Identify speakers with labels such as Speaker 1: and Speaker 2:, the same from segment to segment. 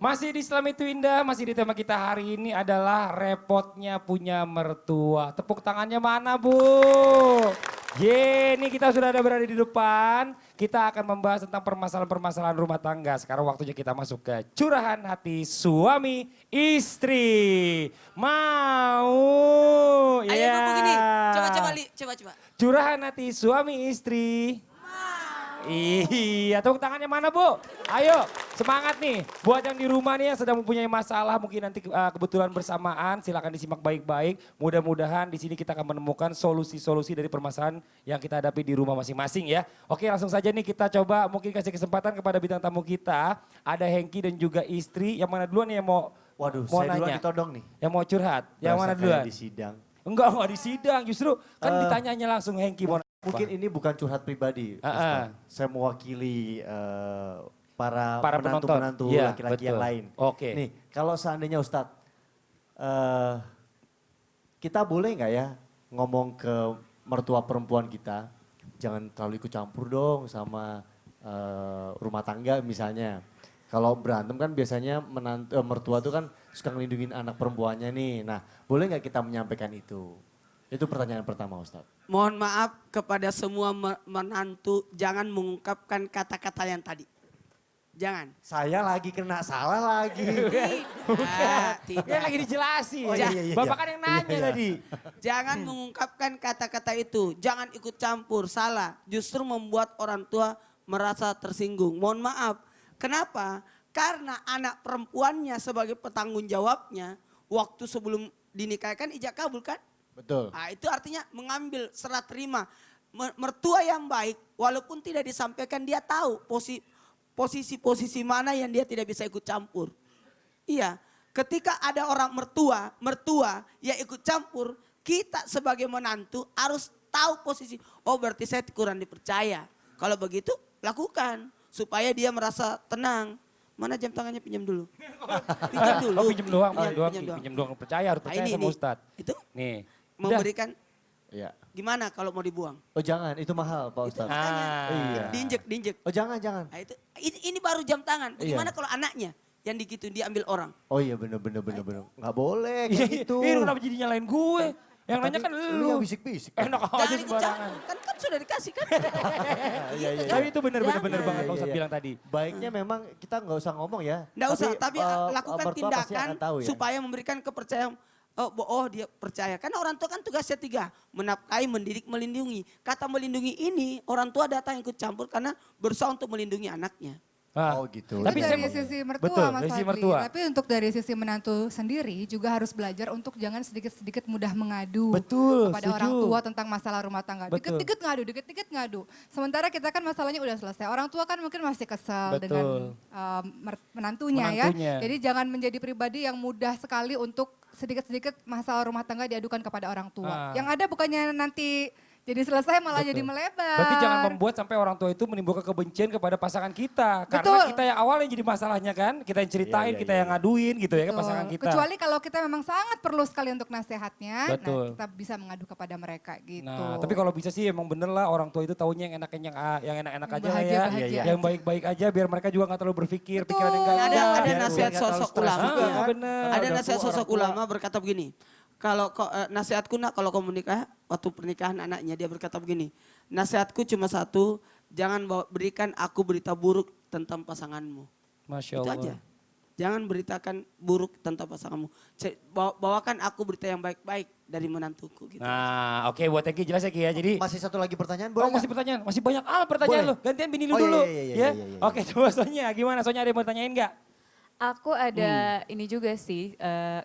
Speaker 1: Masih di Islam itu Indah, masih di tema kita hari ini adalah repotnya punya mertua. Tepuk tangannya mana Bu? Ini kita sudah ada berada di depan. Kita akan membahas tentang permasalahan-permasalahan rumah tangga. Sekarang waktunya kita masuk ke curahan hati suami istri. Mau?
Speaker 2: Ayo ngomong gini, coba-coba Li, coba-coba.
Speaker 1: Curahan hati suami istri. Iya, tepuk tangannya mana Bu? Ayo, semangat nih. Buat yang di rumah nih yang sedang mempunyai masalah, mungkin nanti kebetulan bersamaan, silakan disimak baik-baik. Mudah-mudahan di sini kita akan menemukan solusi-solusi dari permasalahan yang kita hadapi di rumah masing-masing ya. Oke, langsung saja nih kita coba mungkin kasih kesempatan kepada bintang tamu kita. Ada Hengki dan juga istri. Yang mana duluan nih yang mau
Speaker 3: Waduh,
Speaker 1: mau
Speaker 3: saya duluan
Speaker 1: nanya?
Speaker 3: ditodong nih.
Speaker 1: Yang mau curhat? Yang mana
Speaker 3: Berasa
Speaker 1: duluan?
Speaker 3: kayak di sidang.
Speaker 1: Enggak di sidang, justru kan ditanyanya langsung Hengki mau
Speaker 3: Mungkin ini bukan curhat pribadi, Ustaz. Saya mewakili para penantu-penantu
Speaker 1: Iya,
Speaker 3: laki-laki
Speaker 1: betul.
Speaker 3: yang lain.
Speaker 1: Oke.
Speaker 3: Nih, kalau seandainya Ustadz, kita boleh nggak ya ngomong ke mertua perempuan kita, jangan terlalu ikut campur dong sama rumah tangga misalnya. Kalau berantem kan biasanya mertua tuh kan suka ngelindungin anak perempuannya nih. Nah, boleh nggak kita menyampaikan itu? Itu pertanyaan pertama Ustadz.
Speaker 2: Mohon maaf kepada semua menantu, jangan mengungkapkan kata-kata yang tadi. Jangan.
Speaker 3: Saya lagi kena salah lagi.
Speaker 2: Tidak.
Speaker 1: Dia lagi dijelasin.
Speaker 3: Oh, iya.
Speaker 1: Bapak kan yang nanya
Speaker 3: Iya.
Speaker 1: tadi.
Speaker 2: Jangan mengungkapkan kata-kata itu. Jangan ikut campur, salah. Justru membuat orang tua merasa tersinggung. Mohon maaf. Kenapa? Karena anak perempuannya sebagai petanggung jawabnya, waktu sebelum dinikahkan ijab kabul kan?
Speaker 3: Betul.
Speaker 2: Nah, itu artinya mengambil serah terima. Mertua yang baik, walaupun tidak disampaikan dia tahu posisi-posisi mana yang dia tidak bisa ikut campur. Iya, ketika ada orang mertua yang ikut campur, kita sebagai menantu harus tahu posisi. Oh berarti saya kurang dipercaya. Kalau begitu lakukan supaya dia merasa tenang. Mana jam tangannya pinjam dulu. Pinjam dulu.
Speaker 1: Oh pinjem doang,
Speaker 2: Pinjam
Speaker 1: pinjem doang. Percaya, harus percaya sama Ustadz.
Speaker 2: Itu
Speaker 1: Nih.
Speaker 2: memberikan
Speaker 3: Iya.
Speaker 2: gimana kalau mau dibuang.
Speaker 3: Oh jangan, itu mahal Pak
Speaker 2: Itu
Speaker 3: Ustadz.
Speaker 2: makanya
Speaker 3: Iya.
Speaker 2: diinjek.
Speaker 3: Oh jangan.
Speaker 2: Nah, itu ini baru jam tangan. Bagaimana
Speaker 3: Iya.
Speaker 2: kalau anaknya yang digituin diambil orang?
Speaker 3: Oh iya bener. Nggak boleh kayak gitu.
Speaker 1: Ini kenapa jadi nyalain gue? Yang nanya kan
Speaker 3: Lu
Speaker 1: lu.
Speaker 3: yang bisik-bisik.
Speaker 1: Enak aja
Speaker 2: Jangan ikut
Speaker 1: sembarangan.
Speaker 2: campur. Kan sudah dikasih kan?
Speaker 3: Iya.
Speaker 1: Tapi itu bener
Speaker 2: Jangan.
Speaker 1: banget Pak
Speaker 3: Iya,
Speaker 1: Ustadz
Speaker 3: iya.
Speaker 1: bilang tadi.
Speaker 3: Baiknya memang kita nggak usah ngomong ya.
Speaker 2: Nggak usah, tapi lakukan
Speaker 3: mertua pasti
Speaker 2: tindakan
Speaker 3: akan tahu ya.
Speaker 2: supaya memberikan kepercayaan. Oh dia percaya. Karena orang tua kan tugasnya 3. Menafkahi, mendidik, melindungi. Kata melindungi ini orang tua datang ikut campur karena berusaha untuk melindungi anaknya.
Speaker 3: Oh gitu.
Speaker 1: Tapi
Speaker 4: Itu dari
Speaker 1: saya-
Speaker 4: sisi mertua
Speaker 1: betul,
Speaker 4: Mas
Speaker 1: dari sisi
Speaker 4: Fadli.
Speaker 1: mertua.
Speaker 4: Tapi untuk dari sisi menantu sendiri juga harus belajar untuk jangan sedikit-sedikit mudah mengadu
Speaker 1: Betul,
Speaker 4: kepada
Speaker 1: setuju.
Speaker 4: orang tua tentang masalah rumah tangga.
Speaker 1: Betul.
Speaker 4: Dikit-dikit ngadu. Sementara kita kan masalahnya udah selesai. Orang tua kan mungkin masih kesal
Speaker 1: Betul.
Speaker 4: dengan menantunya ya.
Speaker 1: Menantunya.
Speaker 4: Jadi jangan menjadi pribadi yang mudah sekali untuk sedikit-sedikit masalah rumah tangga diadukan kepada orang tua. Yang ada bukannya nanti jadi selesai malah jadi melebar.
Speaker 1: Berarti jangan membuat sampai orang tua itu menimbulkan kebencian kepada pasangan kita. Karena
Speaker 4: Betul.
Speaker 1: kita yang awal yang jadi masalahnya kan. Kita yang ceritain,
Speaker 3: Iya,
Speaker 1: kita
Speaker 3: iya.
Speaker 1: yang ngaduin gitu ya ke
Speaker 4: Betul.
Speaker 1: pasangan kita.
Speaker 4: Kecuali kalau kita memang sangat perlu sekali untuk nasihatnya,
Speaker 1: Betul.
Speaker 4: nah kita bisa mengadu kepada mereka gitu.
Speaker 1: Nah, tapi kalau bisa sih emang bener lah orang tua itu taunya yang enak-enak aja lah ya.
Speaker 4: Bahagia-bahagia
Speaker 1: Yang baik-baik aja biar mereka juga gak terlalu berpikir pikiran yang gak
Speaker 2: Ada
Speaker 1: biar
Speaker 2: nasihat
Speaker 1: nggak terlalu
Speaker 2: sosok
Speaker 1: stres
Speaker 2: ulama.
Speaker 1: juga.
Speaker 2: Ya.
Speaker 1: Bener.
Speaker 2: Ada
Speaker 3: udah
Speaker 2: nasihat
Speaker 3: tua,
Speaker 2: sosok
Speaker 3: orang tua.
Speaker 2: ulama berkata begini. Kalau nasihatku nak kalau kamu menikah, waktu pernikahan anaknya dia berkata begini. Nasihatku cuma satu, jangan berikan aku berita buruk tentang pasanganmu.
Speaker 1: Masya
Speaker 2: Itu
Speaker 1: Allah.
Speaker 2: aja. Jangan beritakan buruk tentang pasanganmu. Bawakan aku berita yang baik-baik dari menantuku. Gitu.
Speaker 1: Nah oke buat Eki jelas ya Ki ya. Jadi
Speaker 3: Masih satu lagi pertanyaan boleh
Speaker 1: Oh masih
Speaker 3: nggak?
Speaker 1: pertanyaan, masih banyak pertanyaan
Speaker 3: Boleh.
Speaker 1: lo. Gantian bini lu
Speaker 3: Oh, iya,
Speaker 1: dulu.
Speaker 3: iya,
Speaker 1: ya.
Speaker 3: iya.
Speaker 1: Oke coba Sonya, gimana Sonya ada yang mau tanyain gak?
Speaker 5: Aku ada ini juga sih,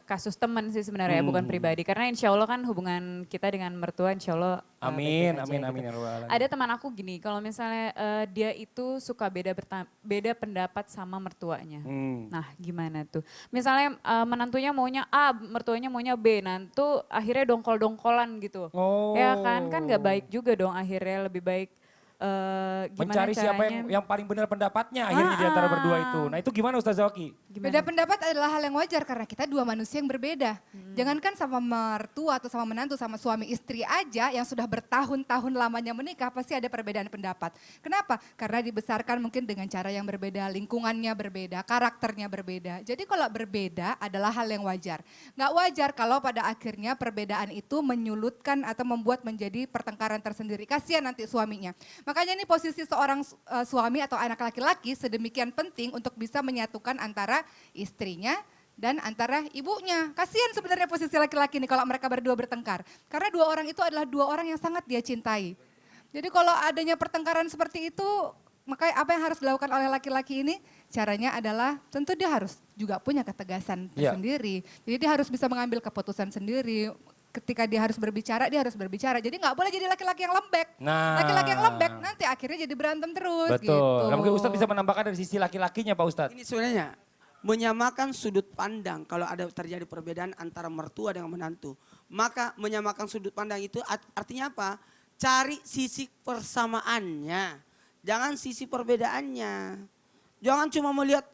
Speaker 5: kasus teman sih sebenarnya, bukan pribadi. Karena insya Allah kan hubungan kita dengan mertua insya Allah
Speaker 1: Amin,
Speaker 5: baik-baik aja
Speaker 1: amin,
Speaker 5: gitu.
Speaker 1: amin. Ya Rabbal Alamin.
Speaker 5: Ada teman aku gini, kalau misalnya dia itu suka beda pendapat sama mertuanya. Nah gimana tuh? Misalnya menantunya maunya A, mertuanya maunya B. Nantu akhirnya dongkol-dongkolan gitu.
Speaker 1: Oh.
Speaker 5: Ya kan gak baik juga dong akhirnya, lebih baik gimana
Speaker 1: Mencari siapa
Speaker 5: caranya.
Speaker 1: yang paling benar pendapatnya akhirnya di antara berdua itu. Nah itu gimana Ustaz Zaki?
Speaker 4: Beda pendapat adalah hal yang wajar karena kita dua manusia yang berbeda. Jangankan sama mertua atau sama menantu, sama suami istri aja yang sudah bertahun-tahun lamanya menikah pasti ada perbedaan pendapat. Kenapa? Karena dibesarkan mungkin dengan cara yang berbeda, lingkungannya berbeda, karakternya berbeda. Jadi kalau berbeda adalah hal yang wajar. Nggak wajar kalau pada akhirnya perbedaan itu menyulutkan atau membuat menjadi pertengkaran tersendiri. Kasihan nanti suaminya. Makanya ini posisi seorang suami atau anak laki-laki sedemikian penting untuk bisa menyatukan antara istrinya dan antara ibunya. Kasihan sebenarnya posisi laki-laki nih kalau mereka berdua bertengkar. Karena dua orang itu adalah dua orang yang sangat dia cintai. Jadi kalau adanya pertengkaran seperti itu, maka apa yang harus dilakukan oleh laki-laki ini? Caranya adalah tentu dia harus juga punya ketegasan tersendiri. Jadi dia harus bisa mengambil keputusan sendiri. Ketika dia harus berbicara, dia harus berbicara. Jadi nggak boleh jadi laki-laki yang lembek. Laki-laki yang lembek nanti akhirnya jadi berantem terus.
Speaker 1: Betul.
Speaker 4: Gitu.
Speaker 1: Nah, mungkin Ustadz bisa menambahkan dari sisi laki-lakinya Pak Ustadz.
Speaker 2: Ini sebenarnya menyamakan sudut pandang kalau ada terjadi perbedaan antara mertua dengan menantu. Maka menyamakan sudut pandang itu artinya apa? Cari sisi persamaannya. Jangan sisi perbedaannya. Jangan cuma melihat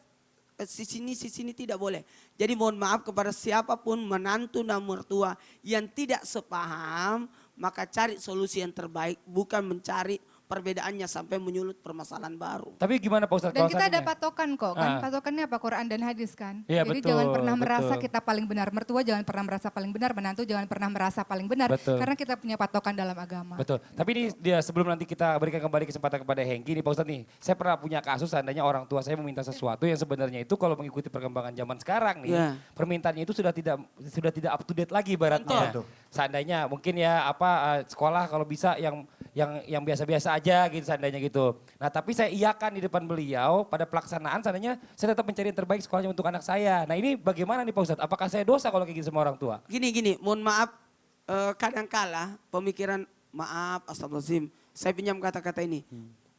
Speaker 2: sisi ini tidak boleh. Jadi mohon maaf kepada siapapun menantu dan mertua yang tidak sepaham, maka cari solusi yang terbaik, bukan mencari perbedaannya sampai menyulut permasalahan baru.
Speaker 1: Tapi gimana Pak Ustadz?
Speaker 4: Dan
Speaker 1: kalau
Speaker 4: kita ada
Speaker 1: seandainya-
Speaker 4: patokan kok kan, patokannya apa? Quran dan hadis kan.
Speaker 1: Iya,
Speaker 4: Jadi
Speaker 1: betul,
Speaker 4: jangan pernah merasa
Speaker 1: betul.
Speaker 4: kita paling benar. Mertua jangan pernah merasa paling benar, menantu jangan pernah merasa paling benar.
Speaker 1: Betul.
Speaker 4: Karena kita punya patokan dalam agama.
Speaker 1: Betul. Tapi ini dia sebelum nanti kita berikan kembali kesempatan kepada Hengki nih Pak Ustadz nih. Saya pernah punya kasus seandainya orang tua saya meminta sesuatu yang sebenarnya itu kalau mengikuti perkembangan zaman sekarang nih.
Speaker 2: Iya.
Speaker 1: Permintaannya itu sudah tidak up to date lagi ibaratnya.
Speaker 2: Contoh.
Speaker 1: Seandainya mungkin ya sekolah kalau bisa yang biasa-biasa aja gitu seandainya gitu. Nah tapi saya iakan di depan beliau pada pelaksanaan seandainya saya tetap mencari yang terbaik sekolahnya untuk anak saya. Nah ini bagaimana nih Pak Ustadz? Apakah saya dosa kalau kayak gitu sama orang tua?
Speaker 2: Gini, mohon maaf, kadangkala pemikiran maaf, astagfirullahaladzim, saya pinjam kata-kata ini,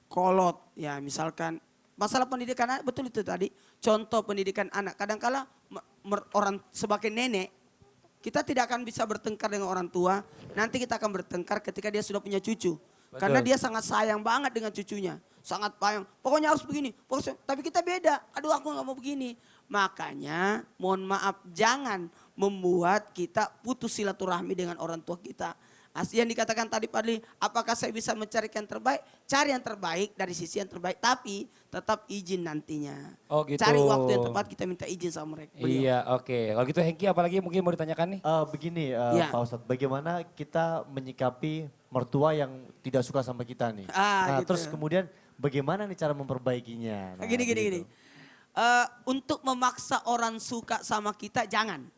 Speaker 2: kolot, ya misalkan masalah pendidikan anak, betul itu tadi, contoh pendidikan anak, kadangkala orang sebagai nenek, kita tidak akan bisa bertengkar dengan orang tua, nanti kita akan bertengkar ketika dia sudah punya cucu.
Speaker 1: Betul.
Speaker 2: Karena dia sangat sayang banget dengan cucunya, sangat sayang, pokoknya harus begini, tapi kita beda, aduh aku gak mau begini. Makanya mohon maaf jangan membuat kita putus silaturahmi dengan orang tua kita. Yang dikatakan tadi Pak Adli, apakah saya bisa mencari yang terbaik? Cari yang terbaik dari sisi yang terbaik, tapi tetap izin nantinya.
Speaker 1: Oh gitu.
Speaker 2: Cari waktu yang tepat, kita minta izin sama mereka.
Speaker 1: Iya oke. Kalau gitu Hengki apalagi mungkin mau ditanyakan nih?
Speaker 3: Begini
Speaker 2: Ya.
Speaker 3: Pak Ustadz, bagaimana kita menyikapi mertua yang tidak suka sama kita nih?
Speaker 2: Ah, gitu.
Speaker 3: Terus kemudian bagaimana nih cara memperbaikinya? Nah,
Speaker 2: Gini.
Speaker 3: begitu.
Speaker 2: Untuk memaksa orang suka sama kita, jangan.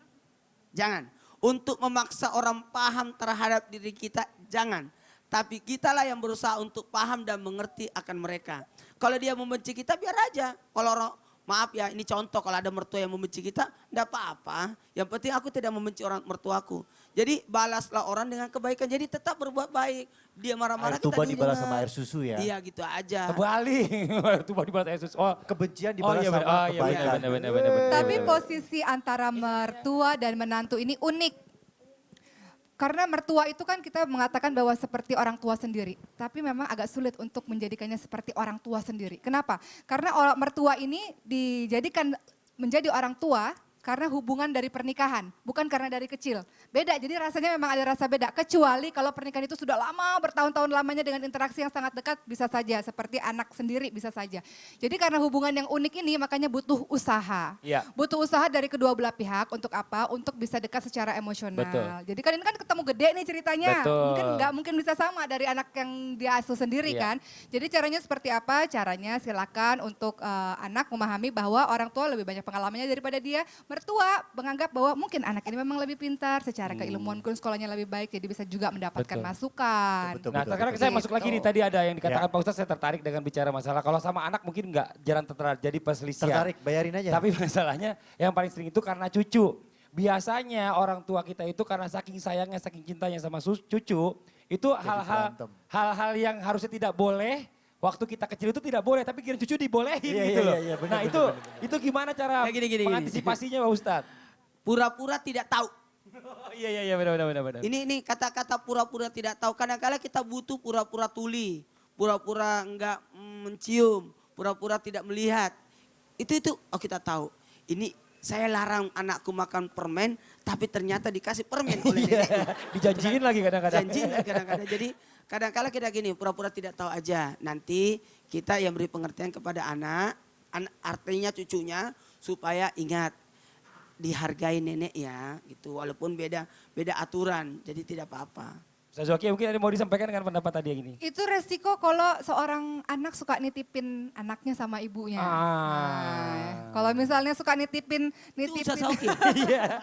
Speaker 2: Untuk memaksa orang paham terhadap diri kita, jangan. Tapi kitalah yang berusaha untuk paham dan mengerti akan mereka. Kalau dia membenci kita, biar aja. Kalau orang, maaf ya, ini contoh kalau ada mertua yang membenci kita, enggak apa-apa. Yang penting aku tidak membenci orang mertuaku. Jadi balaslah orang dengan kebaikan. Jadi tetap berbuat baik. Dia marah-marah
Speaker 3: Air tuba
Speaker 2: kita
Speaker 3: dibalas
Speaker 2: dengar.
Speaker 3: sama air susu ya?
Speaker 2: Iya gitu aja.
Speaker 1: Kembali. Itu mau dibalas Yesus. Oh.
Speaker 3: Kebencian dibalas
Speaker 1: iya,
Speaker 3: sama
Speaker 1: benar. Oh, iya,
Speaker 3: kebaikan.
Speaker 1: benar.
Speaker 4: Tapi posisi antara mertua dan menantu ini unik. Karena mertua itu kan kita mengatakan bahwa seperti orang tua sendiri. Tapi memang agak sulit untuk menjadikannya seperti orang tua sendiri. Kenapa? Karena mertua ini dijadikan menjadi orang tua karena hubungan dari pernikahan, bukan karena dari kecil. Beda, jadi rasanya memang ada rasa beda. Kecuali kalau pernikahan itu sudah lama, bertahun-tahun lamanya dengan interaksi yang sangat dekat, bisa saja. Seperti anak sendiri bisa saja. Jadi karena hubungan yang unik ini makanya butuh usaha.
Speaker 1: Iya.
Speaker 4: Butuh usaha dari kedua belah pihak untuk apa? Untuk bisa dekat secara emosional.
Speaker 1: Betul.
Speaker 4: Jadi kan ini kan ketemu gede nih ceritanya.
Speaker 1: Betul.
Speaker 4: Mungkin nggak mungkin bisa sama dari anak yang dia asuh sendiri
Speaker 1: Iya.
Speaker 4: kan. Jadi caranya seperti apa? Caranya silakan untuk anak memahami bahwa orang tua lebih banyak pengalamannya daripada dia. Mertua menganggap bahwa mungkin anak ini memang lebih pintar, secara keilmuan pun sekolahnya lebih baik, jadi bisa juga mendapatkan
Speaker 1: Betul.
Speaker 4: masukan.
Speaker 3: Betul,
Speaker 1: Nah, sekarang saya masuk lagi nih, tadi ada yang dikatakan
Speaker 3: Ya.
Speaker 1: Pak Ustadz, saya tertarik dengan bicara masalah. Kalau sama anak mungkin nggak jarang terjadi perselisihan.
Speaker 3: Tertarik, bayarin aja.
Speaker 1: Tapi masalahnya yang paling sering itu karena cucu. Biasanya orang tua kita itu karena saking sayangnya, saking cintanya sama cucu, itu
Speaker 3: berantem.
Speaker 1: hal-hal yang harusnya tidak boleh, waktu kita kecil itu tidak boleh, tapi kira cucu dibolehin
Speaker 3: Iya,
Speaker 1: gitu
Speaker 3: iya,
Speaker 1: loh.
Speaker 3: iya, benar,
Speaker 1: Nah
Speaker 3: benar,
Speaker 1: itu gimana cara
Speaker 2: Ya, gini.
Speaker 1: mengantisipasinya Pak Ustadz?
Speaker 2: Pura-pura tidak tahu.
Speaker 1: Iya benar.
Speaker 2: Ini kata-kata pura-pura tidak tahu. Kadang-kala kita butuh pura-pura tuli, pura-pura enggak mencium, pura-pura tidak melihat. Itu kita tahu. ini saya larang anakku makan permen, tapi ternyata dikasih permen oleh neneknya.
Speaker 1: Dijanjiin lagi kadang-kadang.
Speaker 2: Janjiin kadang-kadang. Jadi kadang-kala kita gini, pura-pura tidak tahu aja. Nanti kita yang beri pengertian kepada anak, artinya cucunya supaya ingat dihargai nenek ya, gitu. Walaupun beda aturan, jadi tidak apa-apa.
Speaker 1: Ustaz Zoki mungkin ada mau disampaikan dengan pendapat tadi yang ini.
Speaker 4: Itu resiko kalau seorang anak suka nitipin anaknya sama ibunya. Nah, kalau misalnya suka nitipin.
Speaker 2: Ustaz Zoki.
Speaker 1: Iya.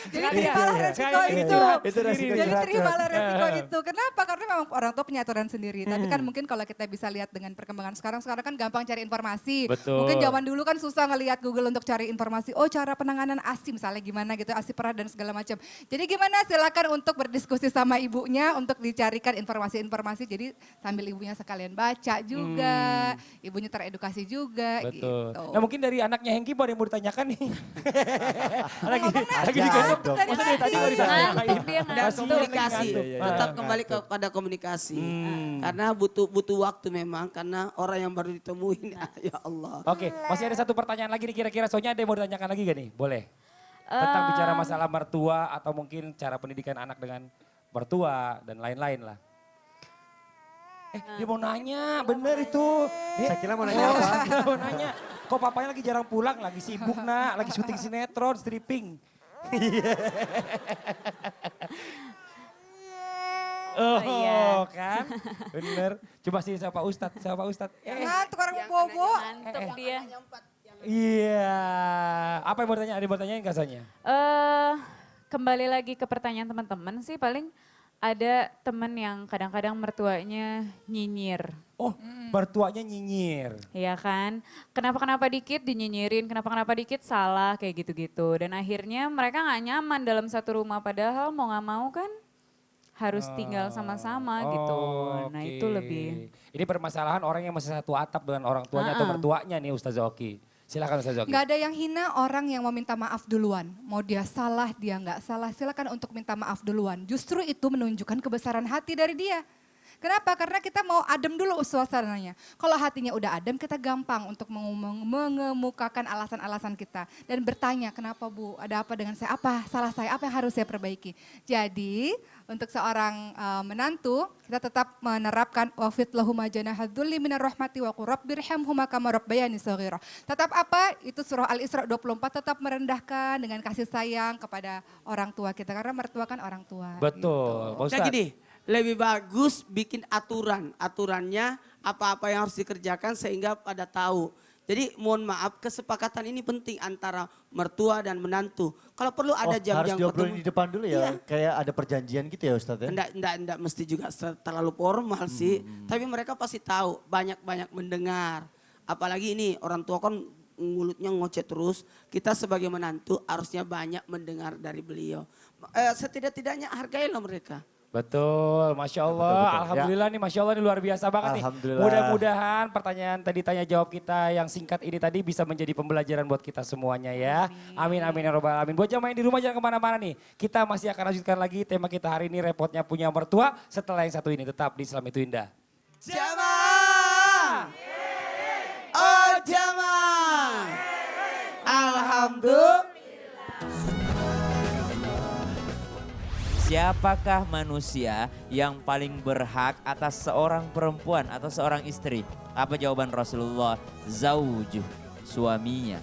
Speaker 4: Jadi terimalah resiko itu.
Speaker 3: Itu resiko
Speaker 4: Jadi
Speaker 3: curhat.
Speaker 4: terimalah resiko itu. Kenapa? Karena memang orang tua punya aturan sendiri. Tapi kan mungkin kalau kita bisa lihat dengan perkembangan sekarang kan gampang cari informasi.
Speaker 1: Betul.
Speaker 4: Mungkin zaman dulu kan susah ngelihat Google untuk cari informasi. Oh cara penanganan ASI misalnya gimana gitu, ASI perah dan segala macam. Jadi gimana silakan untuk berdiskusi sama ibunya untuk dicarikan informasi-informasi. Jadi sambil ibunya sekalian baca juga, ibunya teredukasi juga.
Speaker 1: Betul.
Speaker 4: Gitu.
Speaker 1: Nah mungkin dari anaknya Hengki ada yang mau ditanyakan nih. lagi
Speaker 4: Ngomong,
Speaker 1: digendong.
Speaker 3: dong.
Speaker 1: Masa dari tadi mau ditanyakan?
Speaker 5: Ngantuk dia,
Speaker 2: Dan
Speaker 5: ngantuk.
Speaker 2: komunikasi,
Speaker 1: Iya,
Speaker 2: tetap kembali kepada komunikasi. Karena butuh waktu memang, karena orang yang baru ditemuin, ya Allah.
Speaker 1: Oke, masih ada satu pertanyaan lagi nih kira-kira. Soalnya ada yang mau ditanyakan lagi gak nih? Boleh. Tentang bicara masalah mertua atau mungkin cara pendidikan anak dengan mertua dan lain-lain lah. Dia mau nanya, bener itu.
Speaker 3: Saya kira mau nanya apa?
Speaker 1: Dia mau nanya, kok papanya lagi jarang pulang, lagi sibuk nak, lagi syuting sinetron, stripping. Oh
Speaker 5: iya.
Speaker 1: kan, bener. Coba sih siapa Ustadz,
Speaker 4: Ngantuk orang bobo.
Speaker 5: Ngantuk dia.
Speaker 1: Iya, apa yang mau ditanya? Ada yang mau tanyain nggak Sonya?
Speaker 5: Kembali lagi ke pertanyaan teman-teman sih, paling ada temen yang kadang-kadang mertuanya nyinyir.
Speaker 1: Oh, mertuanya nyinyir.
Speaker 5: Ya kan, kenapa-kenapa dikit dinyinyirin, kenapa-kenapa dikit salah kayak gitu-gitu. Dan akhirnya mereka nggak nyaman dalam satu rumah, padahal mau nggak mau kan harus tinggal sama-sama gitu. Nah
Speaker 1: Oke.
Speaker 5: itu lebih.
Speaker 1: Ini permasalahan orang yang masih satu atap dengan orang tuanya atau mertuanya nih Ustaz Zoki. Silakan Ustaz Zoki.
Speaker 4: Nggak ada yang hina orang yang mau minta maaf duluan. Mau dia salah, dia nggak salah, silakan untuk minta maaf duluan. Justru itu menunjukkan kebesaran hati dari dia. Kenapa? Karena kita mau adem dulu suasananya. Kalau hatinya udah adem, kita gampang untuk mengemukakan alasan-alasan kita. Dan bertanya, kenapa Bu? Ada apa dengan saya? Apa salah saya? Apa yang harus saya perbaiki? Jadi, untuk seorang menantu, kita tetap menerapkan wafid lahuma janahadzulli minar rahmati wa qur rabbirhamhuma kama rabbayani shaghira. Tetap apa? Itu surah Al-Isra 24, tetap merendahkan dengan kasih sayang kepada orang tua kita. Karena mertua kan orang tua.
Speaker 1: Betul, Pak
Speaker 2: Kayak
Speaker 1: Ustadz.
Speaker 2: gini, lebih bagus bikin aturannya apa-apa yang harus dikerjakan sehingga pada tahu. Jadi mohon maaf, kesepakatan ini penting antara mertua dan menantu. Kalau perlu ada
Speaker 3: Harus
Speaker 2: jam-jam
Speaker 3: diobrolin di depan dulu ya,
Speaker 2: Iya.
Speaker 3: kayak ada perjanjian gitu ya Ustadz ya?
Speaker 2: Enggak mesti juga terlalu formal sih. Tapi mereka pasti tahu, banyak-banyak mendengar. Apalagi ini orang tua kan mulutnya ngoceh terus. Kita sebagai menantu harusnya banyak mendengar dari beliau. Setidak-tidaknya hargailah mereka.
Speaker 1: Betul, Masya Allah.
Speaker 3: Betul, betul.
Speaker 1: Alhamdulillah nih, Masya Allah ini luar biasa banget nih.
Speaker 3: Alhamdulillah.
Speaker 1: Mudah-mudahan pertanyaan tadi tanya jawab kita yang singkat ini tadi bisa menjadi pembelajaran buat kita semuanya ya. Amin, amin ya robbal alamin. Buat jamaah yang di rumah jangan kemana-mana nih. Kita masih akan lanjutkan lagi tema kita hari ini, repotnya punya mertua. Setelah yang satu ini tetap di Islam itu Indah.
Speaker 2: Jamaah! Oh jamaah! Alhamdulillah.
Speaker 6: Siapakah manusia yang paling berhak atas seorang perempuan atau seorang istri? Apa jawaban Rasulullah? Zaujuh, suaminya.